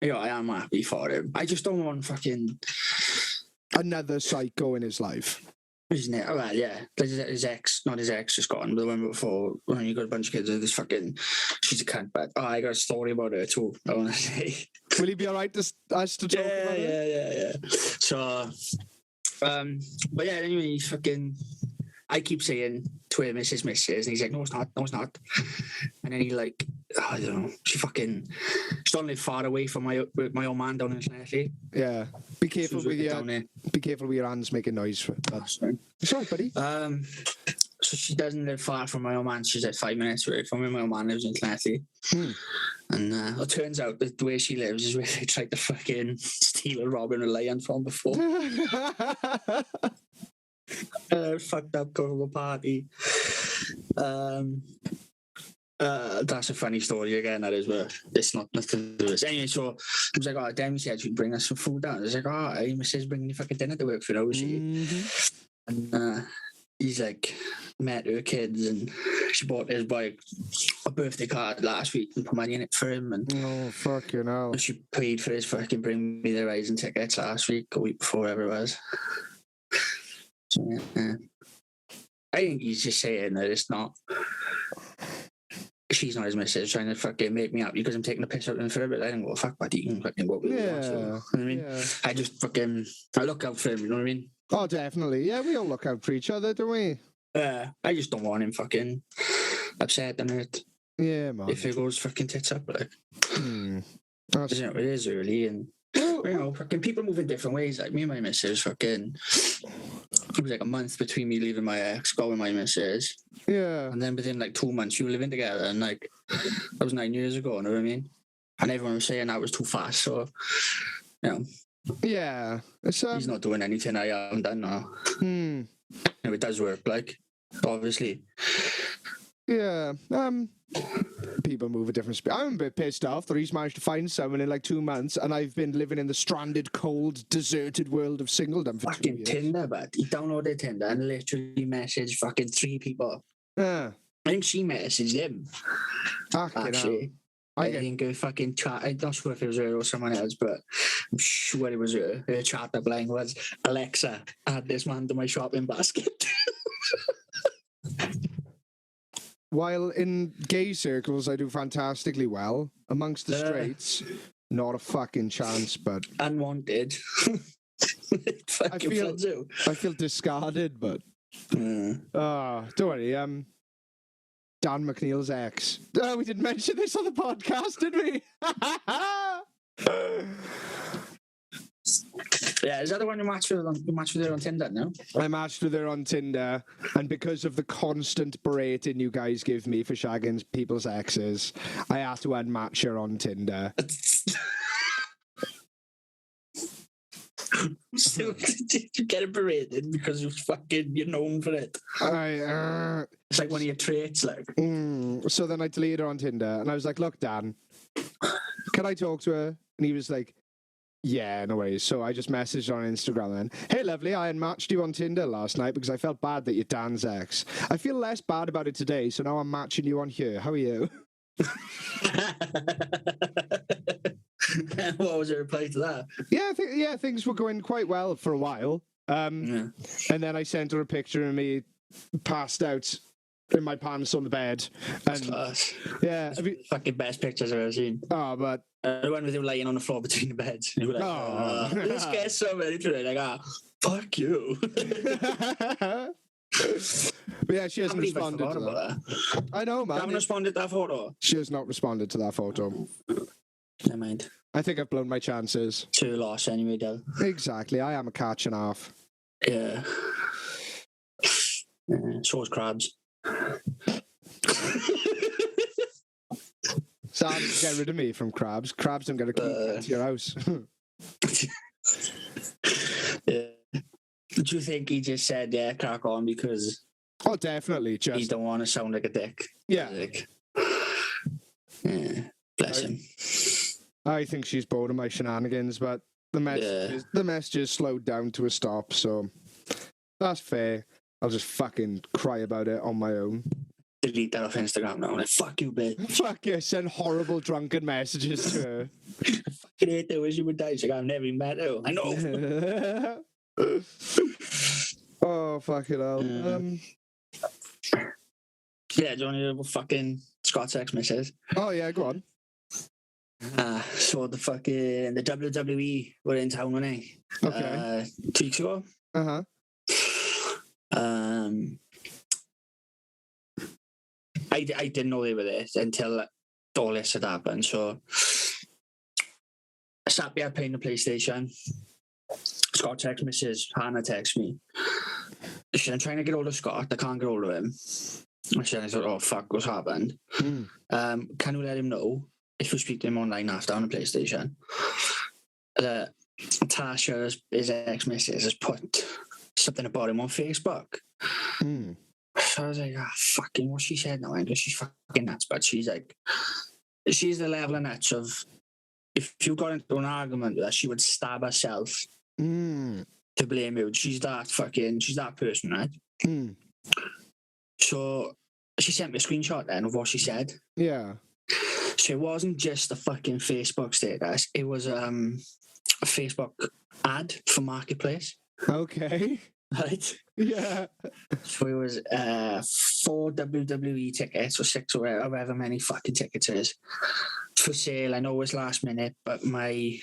yeah, I am happy for him. I just don't want fucking Another psycho in his life. isn't it? Oh, well, yeah. His ex, not his ex, just gone, but the one before, when you got a bunch of kids, this fucking, she's a cunt, but I got a story about her too, I want to say. Will he be all right to us to talk about it? Yeah. So, but yeah, anyway, he's fucking, I keep saying to him, it's his missus, and he's like, no, it's not. And then he like, I don't know, she don't live far away from my old man down in Llanelli. Yeah. Be careful with your hands making noise. Sorry. It's all right, buddy. So she doesn't live far from my old man. She's like 5 minutes away from me. My old man lives in Llanelli. And it turns out that the way she lives is where they tried to fucking steal a Robin and Lion from before. Fucked up going to a party. That's a funny story again, that is, but it's not nothing to do with this. Anyway, so I was like, oh, Demi said she'd bring us some food down. I was like, oh, hey, Mrs. bringing your fucking dinner to work for you, is she? And he's like, met her kids, and she bought his boy a birthday card last week and put money in it for him. And oh, fucking hell. she paid for his fucking bring me the rising tickets last week, a week before, whatever it was. So, yeah. I think he's just saying that it's not. She's not his missus trying to fucking make me happy because I'm taking the piss out of him for a bit. I don't go, fuck, buddy, you can fucking go with me. You know what I mean? Yeah. I just fucking, I look out for him, you know what I mean? Oh, definitely. Yeah, we all look out for each other, don't we? I just don't want him fucking upset and hurt. Yeah, man. If it goes fucking tits up, like. You know, it is early, and you know, fucking people move in different ways. Like me and my missus, fucking, it was like a month between me leaving my ex, going with my missus. Yeah. And then within like 2 months, you were living together, and like that was 9 years ago. You know what I mean? And everyone was saying that was too fast. So, you know. Yeah. He's not doing anything I haven't done now. You know, it does work, like, obviously. Yeah. people move at different speeds. I'm a bit pissed off that he's managed to find someone in like 2 months, and I've been living in the stranded, cold, deserted world of singledom for 2 Fucking years. Tinder, but he downloaded Tinder and literally messaged fucking 3 people. Yeah. I think she messaged him, actually. I think a fucking chat. I'm not sure if it was her or someone else, but I'm sure it was her. Her chat line was, Alexa, add this man to my shopping basket. While in gay circles, I do fantastically well. Amongst the straights, not a fucking chance, but... Unwanted. I feel discarded, but... don't worry, Dan McNeil's ex. Oh, we didn't mention this on the podcast, did we? Yeah, is that the one you matched with her on Tinder now? I matched with her on Tinder, and because of the constant berating you guys give me for shagging people's exes, I had to unmatch her on Tinder. So did you get it berated because you're known for it? It's like one of your traits, like. So then I deleted her on Tinder, and I was like, "Look, Dan, can I talk to her?" And he was like, "Yeah, no worries." So I just messaged her on Instagram then, "Hey, lovely, I unmatched you on Tinder last night because I felt bad that you're Dan's ex. I feel less bad about it today, so now I'm matching you on here. How are you?" What was your reply to that? Yeah, things were going quite well for a while. And then I sent her a picture of me passed out in my pants on the bed. That's class. Yeah. Fucking best pictures I've ever seen. Oh, but... the one with him lying on the floor between the beds. And you were like, this guy's so ready today. Like, fuck you. But yeah, she hasn't responded to that. I know, man. You haven't responded to that photo? She has not responded to that photo. Never mind. I think I've blown my chances. 2 loss anyway, though. Exactly. I am a catch and half. Yeah. So is Crabs. Sam, get rid of me from Crabs. Crabs don't get a key to your house. Yeah. Do you think he just said, yeah, crack on because... Oh, definitely. Just... He don't want to sound like a dick. Yeah. Yeah. Bless him. I think she's bored of my shenanigans, but the messages slowed down to a stop, so that's fair. I'll just fucking cry about it on my own. Delete that off Instagram now. Like, fuck you, bitch. Fuck you, send horrible drunken messages to her. I fucking hate her. Wish you would die. She's like, I've never even met her. I know. Oh, fucking hell. Yeah, do you want to hear what fucking Scott's ex misses? Oh, yeah, go on. So the WWE were in town, weren't they? Okay. 2 weeks ago. Uh-huh. I didn't know they were there until all this had happened. So I sat there playing the PlayStation. Scott texts Mrs. Hannah texts me. She said, I'm trying to get hold of Scott. I can't get hold of him. I thought, oh, fuck, what's happened? Can you let him know if you speak to him online after on the PlayStation? Tasha, his ex-missus, has put something about him on Facebook. So I was like, fucking what she said now, because she's fucking nuts, but she's the level of nuts of, if you got into an argument with her, she would stab herself to blame you. She's that person, right? So she sent me a screenshot then of what she said. Yeah. So it wasn't just a fucking Facebook status, it was a Facebook ad for Marketplace. Okay. Right? Yeah. So it was 4 WWE tickets or 6 or however many fucking tickets it is for sale. I know it's last minute, but my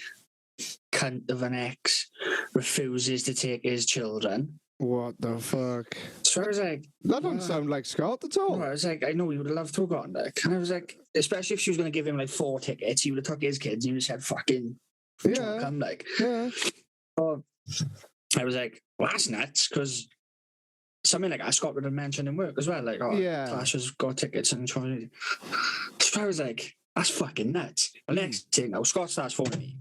cunt of an ex refuses to take his children. What the fuck? So I was like, that doesn't sound like Scott at all. I was like, I know he would have loved to have gone there. And I was like, especially if she was going to give him like 4 tickets, he would have took his kids and he would have said, fucking, come like. Yeah. So I was like, well, that's nuts, because something like that Scott would have mentioned in work as well. Like, Tasha's got tickets and trying. So I was like, that's fucking nuts. The next thing now, Scott starts phoning me.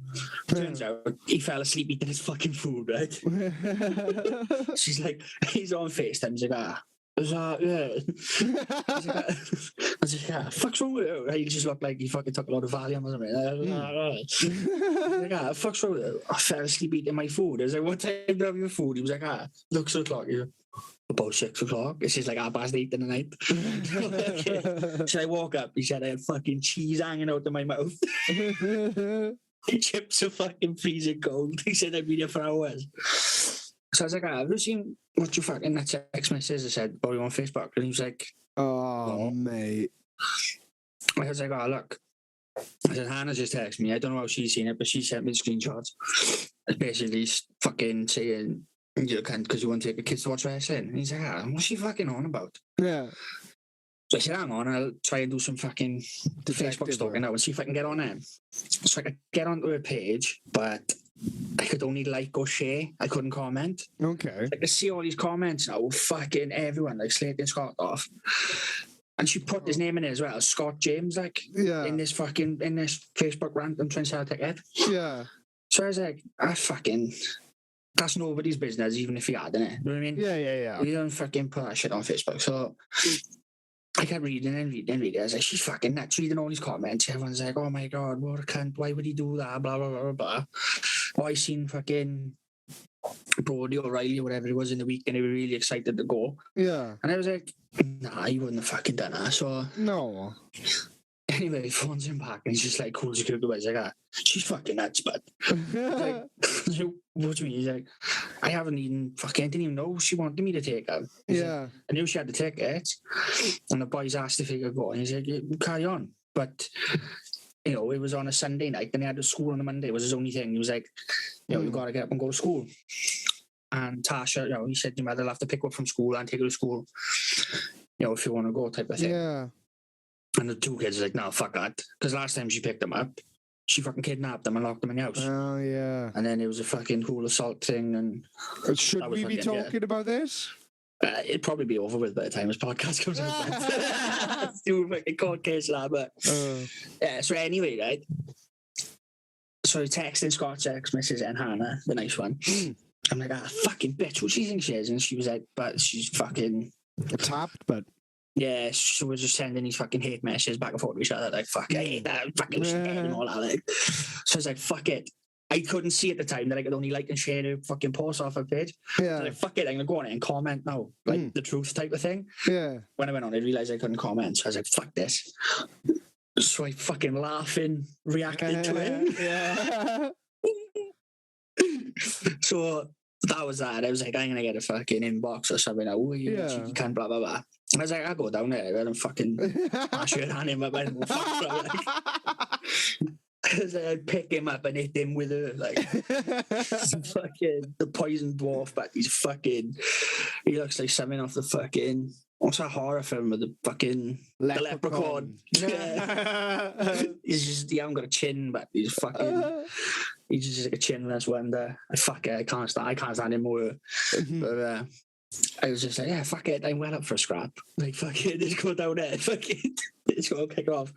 Turns out he fell asleep eating his fucking food, right? She's like, he's on FaceTime. He's like, was yeah. I was like, fuck's wrong with you? He just looked like he fucking took a lot of Valium or something. I was like, fuck's wrong with you? I fell asleep eating my food. I was like, what time do you have your food? He was like, looks at the clock. He's like, about 6 o'clock. It's just like 8:30 in the night. Okay. So I woke up. He said I had fucking cheese hanging out of my mouth. Chips are fucking freezing cold. He said I'd be there for hours. So I was like, have you seen what you fucking that text message I said about you on Facebook? And he was like, oh, mate. I was like, look. I said, Hannah just texted me. I don't know how she's seen it, but she sent me the screenshots. It's basically fucking saying, you can't because you want to take the kids to watch wrestling. And he's like, what's she fucking on about? Yeah. So I said, hang on, I'll try and do some fucking Facebook stalking now and see if I can get on it. So I could get onto her page, but I could only like or share. I couldn't comment. Okay. I could see all these comments now, fucking everyone, like slating Scott off. And she put his name in it as well, Scott James, like, in this Facebook rant and trying to sell a ticket. Yeah. So I was like, that's nobody's business, even if he had, innit? You know what I mean? Yeah. You don't fucking put that shit on Facebook. So I kept reading and reading. I was like, she's fucking nuts, reading all these comments. Everyone's like, oh my God, what a cunt. Why would he do that? Blah, blah, blah, blah, blah. Oh, I seen fucking Brody O'Reilly or whatever it was in the week and they were really excited to go. Yeah. And I was like, nah, he wouldn't have fucking done that. So no. Anyway, he phones him back and he's just like, cool as a cucumber. He's like, she's fucking nuts, but like, what do you mean? He's like, I haven't even didn't even know she wanted me to take her. Like, I knew she had the ticket, and the boys asked if he could go, and he's like, yeah, carry on. But it was on a Sunday night, and he had to school on a Monday. It was his only thing. He was like, you've got to get up and go to school. And Tasha, he said your mother will have to pick up from school and take her to school, if you want to go, type of thing. Yeah. And the two kids are like, no, fuck that. Because last time she picked them up, she fucking kidnapped them and locked them in the house. Oh, yeah. And then it was a fucking whole assault thing. And should we be talking about this? It'd probably be over with by the time this podcast comes out. Still fucking cold case that, but so anyway, right? So texting Scott's ex, Mrs. and Hannah, the nice one. I'm like, fucking bitch, what do you think she is? And she was like, but she's fucking tapped, but yeah, so we're just sending these fucking hate messages back and forth to each other, like, fuck, I hate that, fucking shit, and all that, like. So I was like, fuck it. I couldn't see at the time that I could only like and share the fucking post off her page. Yeah. So like, fuck it, I'm gonna go on it and comment now, like the truth type of thing. Yeah. When I went on, I realised I couldn't comment, so I was like, fuck this. So I fucking laughing, reacted to it. Yeah. So that was that. I was like, I'm gonna get a fucking inbox or something. Like, you can't, blah, blah, blah. And I was like, I'll go down there and fucking mash your hand him up. I don't fuck, bro. Like, I'd pick him up and hit him with a, like, fucking, the poison dwarf, but he looks like something off the fucking, what's that horror film with the fucking, the leprechaun? Yeah. He hasn't got a chin, but he's just like a chinless wonder. I can't stand him more. But I was just like, yeah, fuck it, I'm well up for a scrap. Like, fuck it, let's go down there. Fuck it, let's go kick off.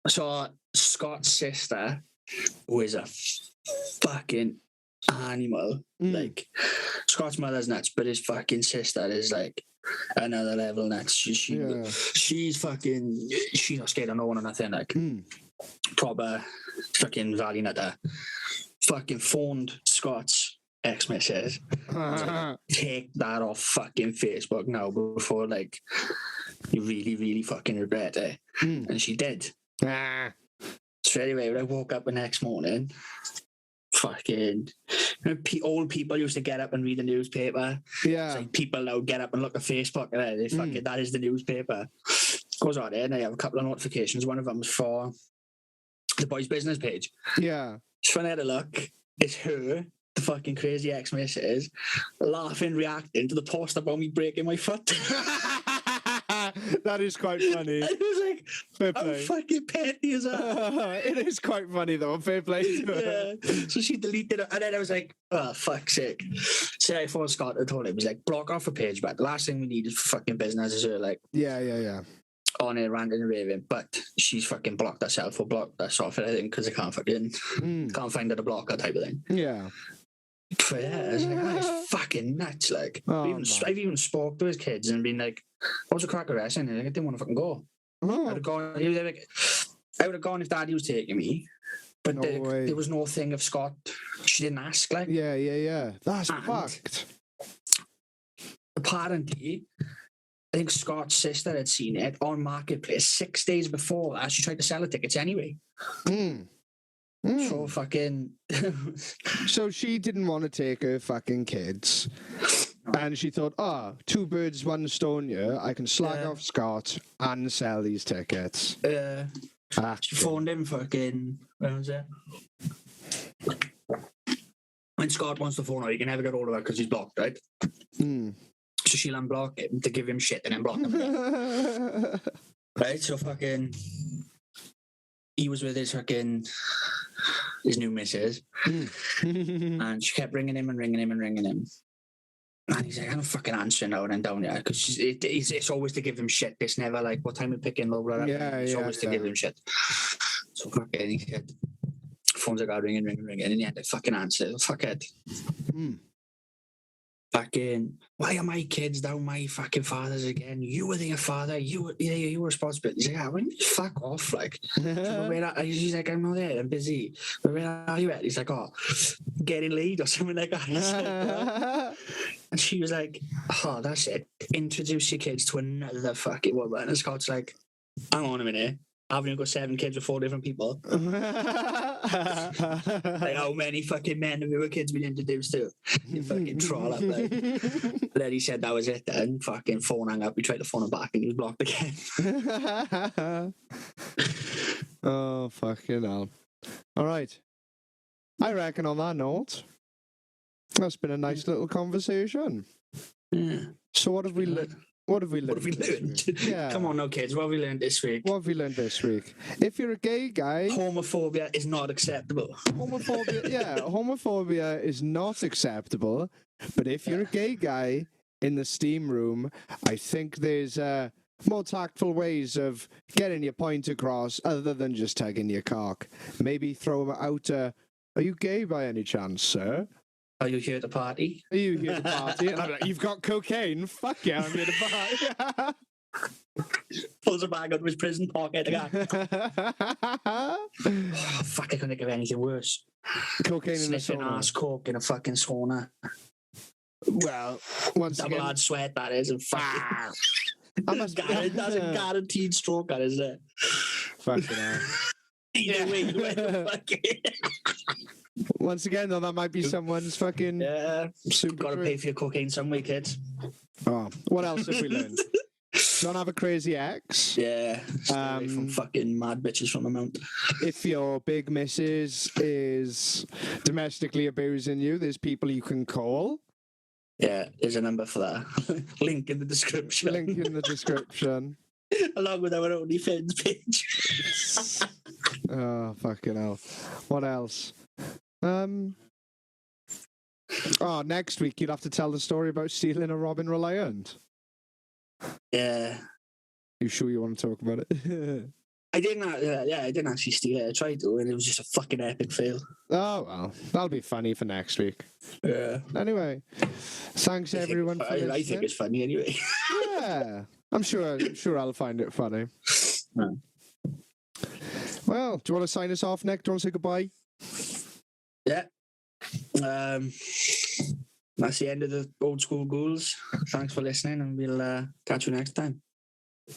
So Scott's sister, who is a fucking animal, like, Scott's mother's nuts, but his fucking sister is like another level nuts. She's fucking, she's not scared of no one or nothing, like, proper fucking valley nutter. Fucking phoned Scott's ex-missus. Take that off fucking Facebook now before, like, you really, really fucking regret it. And she did. So anyway, when I woke up the next morning, fucking old people used to get up and read the newspaper. Yeah. It's like people now get up and look at Facebook and they fucking, that is the newspaper. Goes on there and I have a couple of notifications. One of them was for the boys' business page. Yeah. Just when I had a look, it's her, the fucking crazy ex-missus, laughing, reacting to the post about me breaking my foot. That is quite funny. I was like, I'm fucking petty as hell. It is quite funny though, fair play. Yeah. So she deleted it, and then I was like, oh, fuck's sake. So I phoned Scott and told him, he was like, block off a page, but the last thing we need is fucking business is her, like, yeah. On a ranting and raving, but she's fucking blocked herself or blocked us off, I think, because I can't fucking can't find her to block her type of thing. Yeah. But yeah, I was like, that is fucking nuts. Like, Oh, I've even spoke to his kids and been like, what's the crack of wrestling? And like, I didn't want to fucking go. I would Oh, have gone. He was like, I would have gone if Daddy was taking me. But No way. there was no thing of Scott. She didn't ask. Like, yeah. That's And- fucked. apparently, I think Scott's sister had seen it on Marketplace 6 days before that. She tried to sell the tickets anyway. Mm. So fucking. So she didn't want to take her fucking kids. And she thought, two birds, one stone here. I can slag Yeah. off Scott and sell these tickets. She phoned him fucking. When was it? When Scott wants to phone her, you can never get hold of her because he's blocked, right? Mm. So she'll unblock him to give him shit and then block him again. Right? So fucking. He was with his new missus, and she kept ringing him. And he's like, I'm fucking answering now and then down here because it's always to give him shit. It's never like, what time we picking, blah, blah, blah. It's always to give him shit. So fucking, he said, phones like, ringing. And in the end, I fucking answered. Fuckhead. Fucking, why are my kids down my fucking father's again? You were their father. You were responsible. He's like, why don't you fuck off? Like, he's like, I'm not there. I'm busy. But where are you at? He's like, getting laid or something like that. He's like, and she was like, that's it. Introduce your kids to another fucking woman. And Scott's like, hang on a minute. I've only got 7 kids with 4 different people. Like, how many fucking men have your kids been introduced to? You fucking troll up, like. Then he said that was it then. Fucking phone hung up. We tried to phone him back and he was blocked again. Oh, fucking hell. All right. I reckon on that note, that's been a nice little conversation. Yeah. So what have we learned? What have we learned? What have we this learned? week? Yeah. Come on now, kids. What have we learned this week? What have we learned this week? If you're a gay guy, Homophobia is not acceptable. homophobia is not acceptable. But if you're a gay guy in the steam room, I think there's more tactful ways of getting your point across other than just tagging your cock. Maybe throw out, are you gay by any chance, sir? Are you here to party? Are you here to party? And I'm like, you've got cocaine? Fuck yeah, I'm here to party. Pulls a bag out of his prison pocket again. Fuck, I couldn't think of anything worse. Cocaine in a Sniffing sauna. ass coke in a fucking sauna. Well, once Double again, hard sweat, that is. And fucking. that's That's a guaranteed stroke, that is it. fucking hell. Either way, you end up fucking. Once again, though, that might be someone's fucking Yeah. super Gotta true. pay for your cocaine some way, kids. Oh, what else have we learned? Don't have a crazy ex. Yeah. Stay away from fucking mad bitches from the mount. If your big missus is domestically abusing you, there's people you can call. Yeah, there's a number for that. Link in the description. Link in the description. Along with our OnlyFans page. Oh, fucking hell. What else? Next week you'd have to tell the story about stealing a Robin Reliant. Yeah. You sure you want to talk about it? I didn't actually steal it. I tried to, and it was just a fucking epic fail. Oh, well, that'll be funny for next week. Yeah. Anyway, thanks everyone for listening. I think it's funny anyway. Yeah, I'm sure I'll find it funny. No. Well, do you want to sign us off, Nick? Do you want to say goodbye? Yeah. That's the end of the old school ghouls. Thanks for listening, and we'll catch you next time.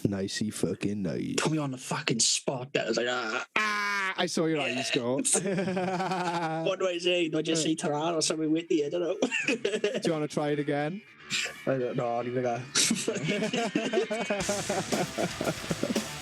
Nicey fucking nice. Put me on the fucking spot. I was like, I saw your eyes go. what do I say? Do I just say Taran or something witty? I don't know. Do you want to try it again? I don't know. I'll leave it at that.